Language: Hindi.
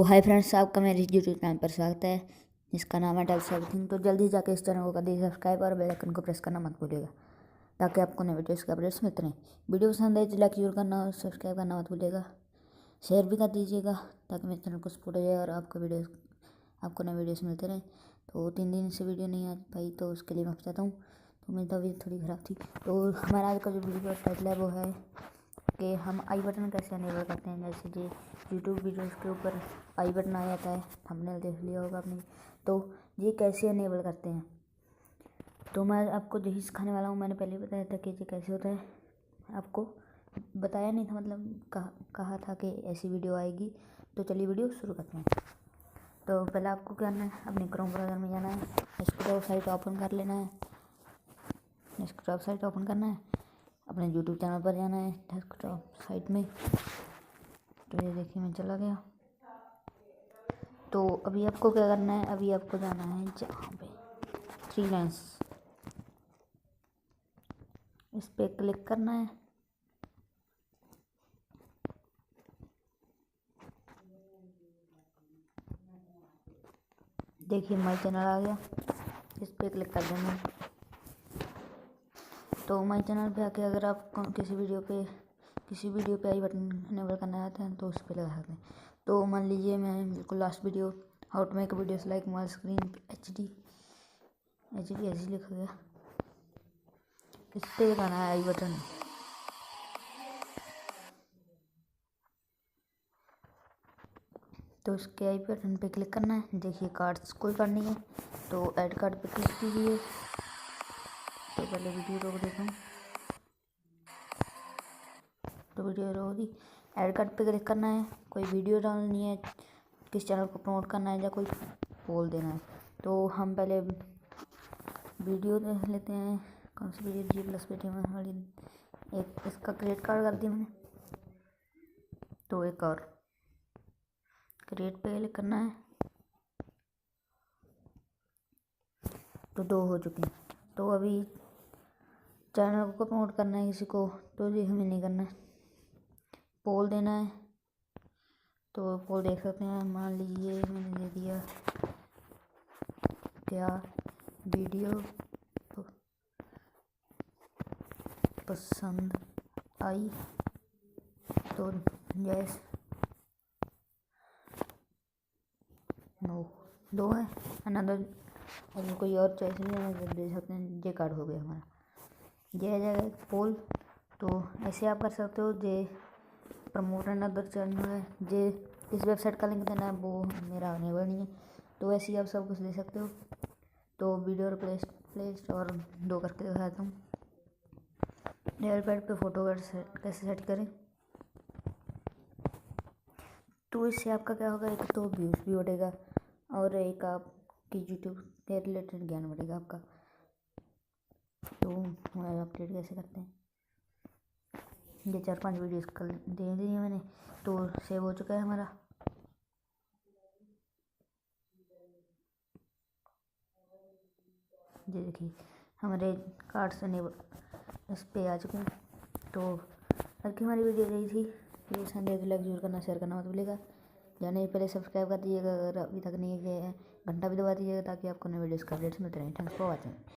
हाय फ्रेंड्स, आपका मेरे यूट्यूब चैनल पर स्वागत है जिसका नाम है टेलसेवरीथिंग। तो जल्दी जाके इस चैनल को कर दीजिए सब्सक्राइब और बेल आइकन को प्रेस करना मत भूलिएगा ताकि आपको नए वीडियोस के अपडेट्स मिलते रहें। वीडियो पसंद आए तो लाइक जरूर करना और सब्सक्राइब करना मत भूलिएगा। शेयर भी कर दीजिएगा ताकि मेरे चैनल को सपोर्ट हो जाए और आपको नए वीडियोस मिलते रहें। तो 3 दिन से वीडियो नहीं आ पाई तो उसके लिए माफ़ी चाहता हूँ। तो मेरी तबीयत थोड़ी ख़राब थी। तो हमारा आज का जो वीडियो टाइटल है वो है कि हम आई बटन कैसे अनेबल करते हैं। जैसे कि यूट्यूब वीडियोस के ऊपर आई बटन आ जाता है, थंबनेल देख लिया होगा आपने। तो ये कैसे अनेबल करते हैं तो मैं आपको यही सिखाने वाला हूँ। मैंने पहले ही बताया था कि ये कैसे होता है, आपको बताया नहीं था, मतलब कहा था कि ऐसी वीडियो आएगी। तो चलिए वीडियो शुरू करते हैं। तो पहले आपको क्या करना है, अपने क्रोम ब्राउज़र में जाना है, डेस्कटॉप साइट ओपन कर लेना है। डेस्कटॉप साइट ओपन करना है, अपने यूट्यूब चैनल पर जाना है डेस्कटॉप साइट में। तो ये देखिए मैं चला गया। तो अभी आपको क्या करना है, अभी आपको जाना है जहाँ पे 3 लाइन्स, इस पे क्लिक करना है। देखिए माई चैनल आ गया, इस पे क्लिक कर देना है। तो माई चैनल पे आके अगर आप किसी वीडियो पे आई बटन इनेबल करना चाहते हैं तो उस पर लगा सकते हैं। तो मान लीजिए मैं बिल्कुल last video how to make videos like mobile screen HD ऐसे लिखा गया, इस पर लगाना है आई बटन। तो उसके आई बटन पे क्लिक करना है। देखिए कार्ड्स कोई करनी है तो ऐड कार्ड पे क्लिक कीजिए। तो पहले वीडियो रोक देता हूँ। तो वीडियो रोक दी, ऐड कार्ड पे क्लिक करना है। कोई वीडियो डालनी है, किस चैनल को प्रमोट करना है या कोई पोल देना है। तो हम पहले वीडियो देख लेते हैं। कौन सी वीडियो, G+ में वाली एक इसका क्रिएट कार्ड कर दिया मैंने। तो एक और क्रिएट पे क्लिक करना है। तो 2 हो चुके हैं। तो अभी चैनल को प्रमोट करना है किसी को, तो ये हमें नहीं करना है, पोल देना है। तो पोल देख सकते हैं, मान लीजिए मैंने दे दिया क्या वीडियो पसंद आई, तो यस नो 2 है। अनदर अगर कोई और चॉइस नहीं है तो दे सकते हैं। ये कार्ड हो गया हमारा, ये आ जाएगा पोल। तो ऐसे आप कर सकते हो। जे प्रमोट एंड अदर चैनल है, जे इस वेबसाइट का लिंक देना है वो मेरा अनेबल नहीं है। तो ऐसे ही आप सब कुछ दे सकते हो। तो वीडियो प्लेस और 2 करके दिखाता हूँ। डेवलपमेंट पे फोटो कैसे सेट करें। तो इससे आपका क्या होगा, एक तो व्यूज़ भी बढ़ेगा और एक आपकी यूट्यूब के रिलेटेड ज्ञान बढ़ेगा आपका। तो मोबाइल अपडेट कैसे करते हैं, ये 4-5 वीडियोस कल दे दी है मैंने। तो सेव हो चुका है हमारा। ये देखिए हमारे कार्ड्स अनेबल इस पे आ चुके हैं। तो आज की हमारी वीडियो यही थी। वीडियो पसंद आए तो लाइक जरूर करना, शेयर करना मत भूलिएगा। जाने पहले सब्सक्राइब कर दीजिएगा अगर अभी तक नहीं किया है, घंटा भी दबा दीजिएगा ताकि आपको नए वीडियोस का अपडेट्स मिलते रहें। Thanks for watching.